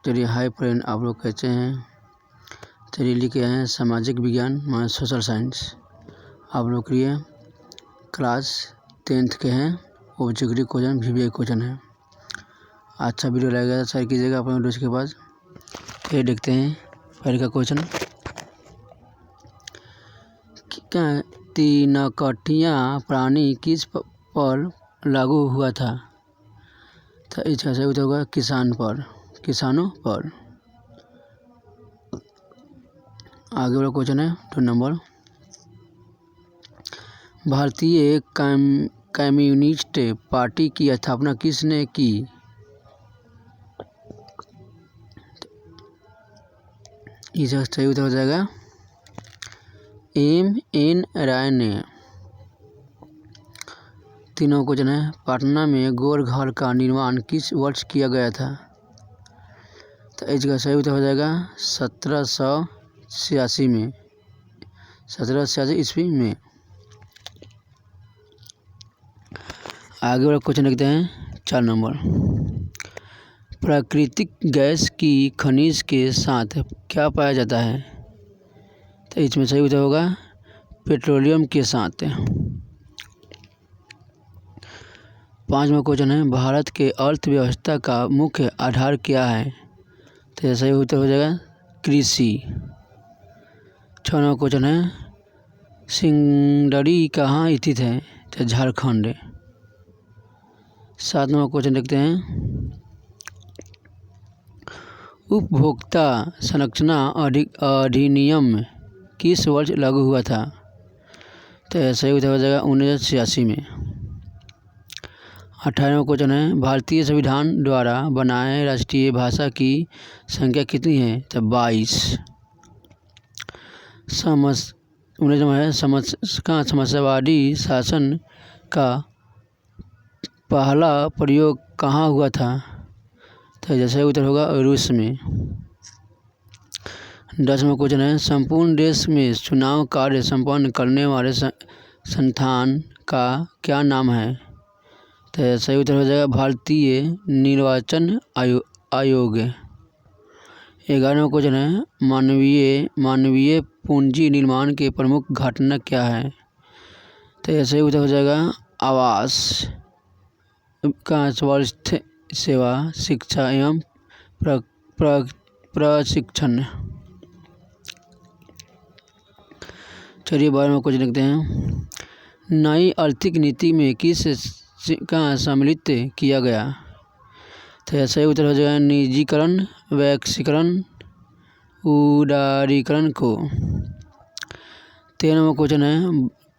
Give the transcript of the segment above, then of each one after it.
चलिए hi friend, आप लोग कैसे हैं। चलिए लिखे हैं सामाजिक विज्ञान माने सोशल साइंस। आप लोग के लिए क्लास 10th के हैं। ऑब्जेक्टिव क्वेश्चन VBI क्वेश्चन है। अच्छा वीडियो लगेगा तो शेयर कीजिएगा अपने दोस्त के पास। ये देखते हैं पहले का क्वेश्चन। तीनकठिया प्राणी किस पर लागू हुआ था? तो इसका सही उत्तर होगा किसानों पर। आगे वाला क्वेश्चन है 2 नंबर। भारतीय कम्युनिस्ट पार्टी की स्थापना किसने की? इसका सही उत्तर हो जाएगा M.N. राय ने। तीनों क्वेश्चन है। पटना में गोर घर का निर्माण किस वर्ष किया गया था? तो इसका सही उत्तर हो जाएगा 1786 में, 1786 ईस्वी में। आगे वाला क्वेश्चन देखते हैं 4 नंबर। प्राकृतिक गैस की खनिज के साथ क्या पाया जाता है? तो इसमें सही उत्तर होगा पेट्रोलियम के साथ। 5वां क्वेश्चन है। भारत के अर्थव्यवस्था का मुख्य आधार क्या है? तो सही उत्तर हो जाएगा कृषि। 6वां क्वेश्चन है। सिंगडरी कहाँ स्थित है? तो झारखंड। 7वां क्वेश्चन देखते हैं। उपभोक्ता संरक्षण अधिनियम किस वर्ष लागू हुआ था? तो सही उत्तर हो जाएगा 1986 में। 18वां क्वेश्चन है। भारतीय संविधान द्वारा बनाए राष्ट्रीय भाषा की संख्या कितनी है? तो 22। 19वां है। समस्यावादी शासन का पहला प्रयोग कहाँ हुआ था? तो जैसे उत्तर होगा रूस में। 10वां क्वेश्चन है। संपूर्ण देश में चुनाव कार्य संपन्न करने वाले संस्थान का क्या नाम है? तो सही उत्तर हो जाएगा भारतीय निर्वाचन आयोग। 11वां क्वेश्चन है। मानवीय पूंजी निर्माण के प्रमुख घटना क्या है? तो सही उत्तर हो जाएगा आवास का स्वास्थ्य सेवा, शिक्षा एवं प्रशिक्षण। चलिए 12वां क्वेश्चन देखते हैं। नई आर्थिक नीति में किस का सम्मिलित किया गया? तो सही उत्तर हो जाएगा निजीकरण, वैश्वीकरण, उदारीकरण को। 13वां क्वेश्चन है।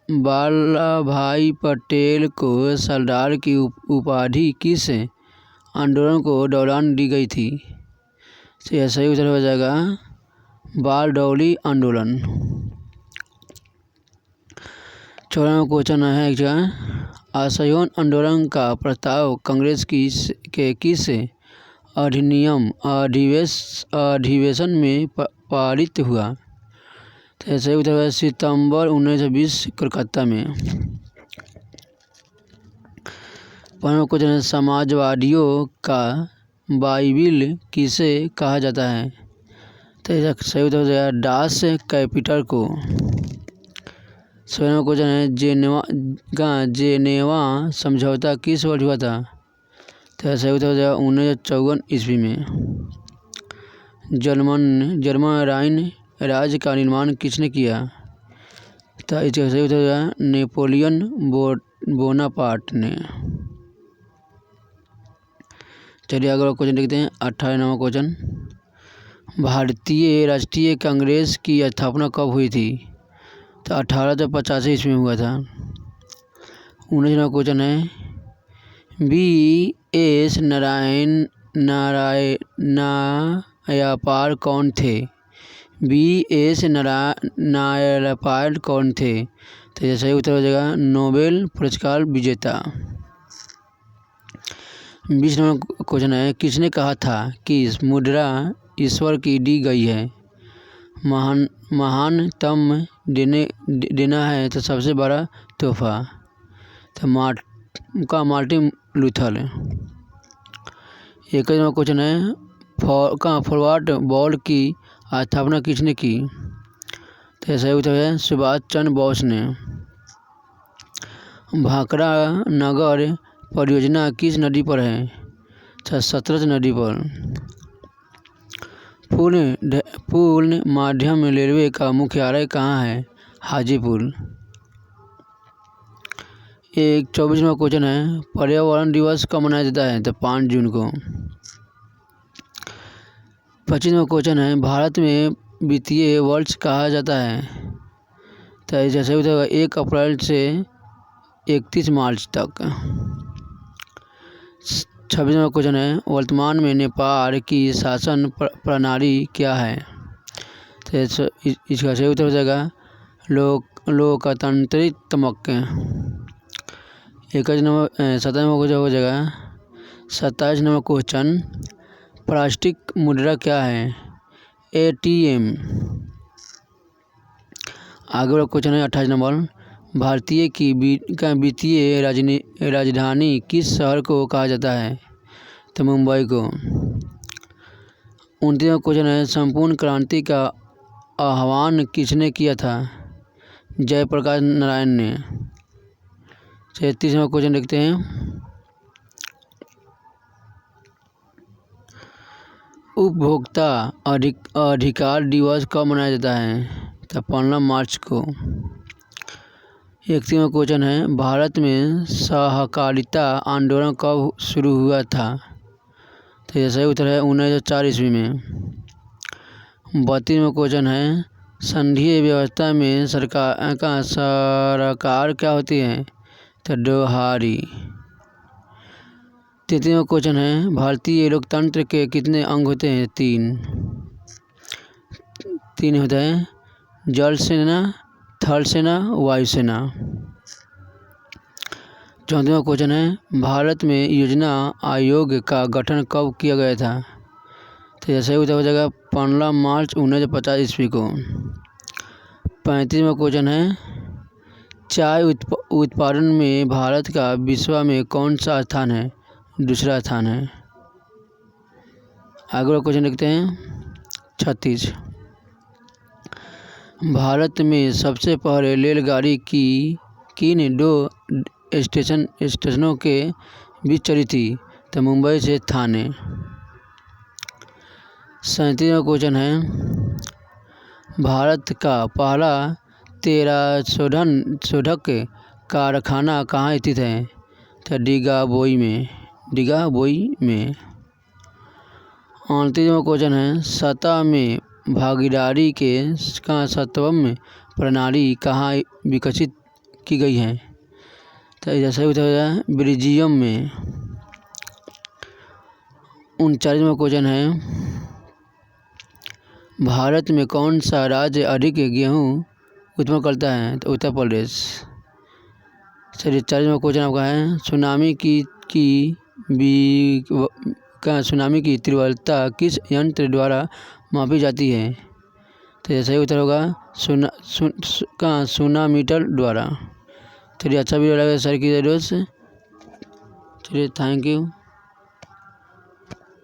वल्लभभाई पटेल को सरदार की उपाधि किस आंदोलन को दौरान दी गई थी? तो सही उत्तर हो जाएगा बारडोली आंदोलन। 14वां क्वेश्चन है। असहयोग आंदोलन का प्रस्ताव कांग्रेस के किस अधिवेशन में पारित हुआ? तो सही उत्तर है सितंबर 1920 कोलकाता में। 15वां क्वेश्चन है। समाजवादियों का बाइबिल किसे कहा जाता है? तो सही उत्तर हो जाएगा दास कैपिटल को। 16वां क्वेश्चन है। जेनेवा समझौता किस वर्ष हुआ था? तो सही उत्तर हो जाएगा 1954 ईस्वी में। जर्मन राइन राज्य का निर्माण किसने किया? तो इसका सही उत्तर हो जाएगा नेपोलियन बोनापार्ट ने। चलिए अगला क्वेश्चन देखते हैं 18वां क्वेश्चन। भारतीय राष्ट्रीय कांग्रेस की स्थापना कब हुई थी? तो 1885 ईस्वी में हुआ था। 19वां क्वेश्चन है। B.S. नायपाल कौन थे? B.S. नायपाल कौन थे? तो सही उत्तर हो जाएगा नोबेल पुरस्कार विजेता। 20वां क्वेश्चन है। किसने कहा था कि मुद्रा ईश्वर की दी गई है? महानतम देना है तो सबसे बड़ा तोहफा। तो मार्टिन लूथर। 21वां क्वेश्चन है। फॉरवर्ड बॉल की स्थापना किसने की? तो सही उत्तर है सुभाष चंद्र बोस ने। भाखड़ा नगर परियोजना किस नदी पर है? सतलज नदी पर। पूर्ण माध्यम रेलवे का मुख्यालय कहाँ है? हाजीपुर। एक 24वां क्वेश्चन है, पर्यावरण दिवस कब मनाया जाता है? तो 5 जून को। 25वां क्वेश्चन है, भारत में वित्तीय वर्ष कहा जाता है? तो जैसे 1 अप्रैल से 31 मार्च तक। 26वां क्वेश्चन है, वर्तमान में नेपाल की शासन प्रणाली क्या है? तो इसका सही उत्तर हो जाएगा लोकतांत्रिक। 27वां क्वेश्चन हो जाएगा। 27 नंबर क्वेश्चन, प्लास्टिक मुद्रा क्या है? ATM। आगे वाला क्वेश्चन है 28 नंबर, भारतीय की वित्तीय राजधानी किस शहर को कहा जाता है? तो मुंबई को। 29वां क्वेश्चन है, संपूर्ण क्रांति का आह्वान किसने किया था? जयप्रकाश नारायण ने। 33वां क्वेश्चन देखते हैं, उपभोक्ता अधिकार दिवस कब मनाया जाता है? तो 15 मार्च को। 31वां क्वेश्चन है, भारत में सहकारिता आंदोलन कब शुरू हुआ था? तो यह सही उत्तर है 1904 ईस्वी में। 32वां क्वेश्चन है, संघीय व्यवस्था में सरकार क्या होती है? तो दोहारी। 33वां क्वेश्चन है, भारतीय लोकतंत्र के कितने अंग होते हैं? 3 होते हैं, जल सेना, थल सेना, वायुसेना। 34वां क्वेश्चन है, भारत में योजना आयोग का गठन कब किया गया था? तो यह सही उत्तर हो जाएगा 15 मार्च 1950 ईस्वी को। 35वां क्वेश्चन है, चाय उत्पादन में भारत का विश्व में कौन सा स्थान है? दूसरा स्थान है। आगे वाला क्वेश्चन देखते हैं 36, भारत में सबसे पहले रेलगाड़ी किन 2 स्टेशनों के बीच चली थी? तो मुंबई से थाने। 37वां क्वेश्चन है, भारत का पहला तेल शोधक कारखाना कहाँ स्थित है? तो दीघा बोई में। 38वां क्वेश्चन है, सतह में भागीदारी के 7वें प्रणाली कहाँ विकसित की गई है? तो जैसे उत्तर है बेल्जियम में। 39वां क्वेश्चन है, भारत में कौन सा राज्य अधिक गेहूँ उत्पन्न करता है? तो उत्तर प्रदेश। 40वां क्वेश्चन आपका है, सुनामी की तीव्रता किस यंत्र द्वारा मापी जाती है? तो सही उत्तर होगा सोनामीटर द्वारा। चलिए, अच्छा वीडियो लगा सर की दोस्त। चलिए, थैंक यू।